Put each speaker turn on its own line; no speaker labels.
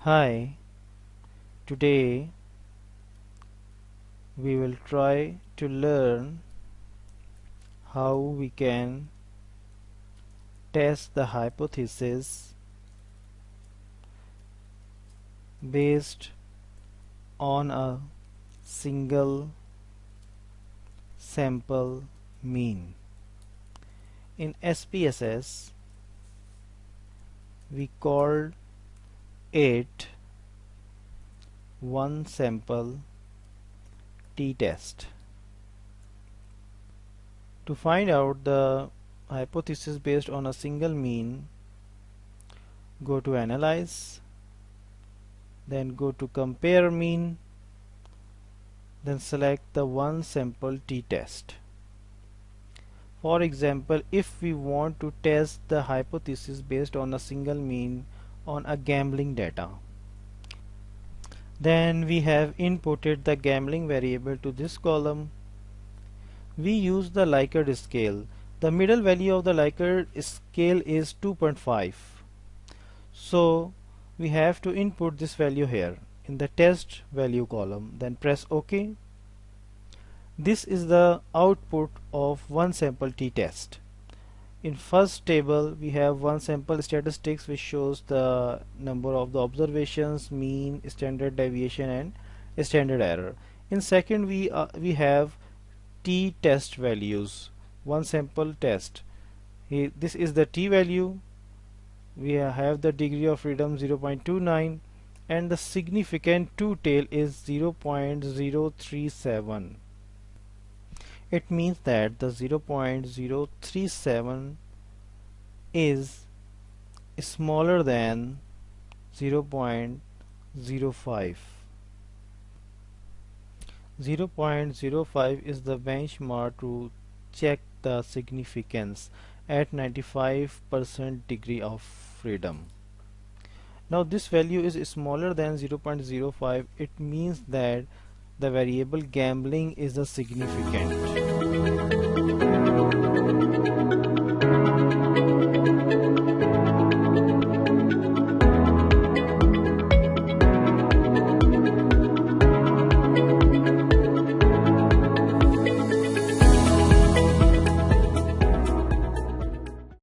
Hi, today we will try to learn how we can test the hypothesis based on a single sample mean. In SPSS, we called it one sample t-test. To find out the hypothesis based on a single mean, go to Analyze, then go to Compare Mean, then select the one sample t-test. For example, if we want to test the hypothesis based on a single mean on a gambling data, then we have inputted the gambling variable to this column. We use the Likert scale. The middle value of the Likert scale is 2.5. So we have to input this value here in the test value column, then press OK. This is the output of one sample t-test. In first table we have one sample statistics, which shows the number of the observations, mean, standard deviation and standard error. In second we have t-test values, one sample test. This is the t value. We have the degree of freedom 0.29 and the significant two-tail is 0.037. It means that the 0.037 is smaller than 0.05. 0.05 is the benchmark to check the significance at 95% degree of freedom. Now this value is smaller than 0.05. It means that the variable gambling is significant.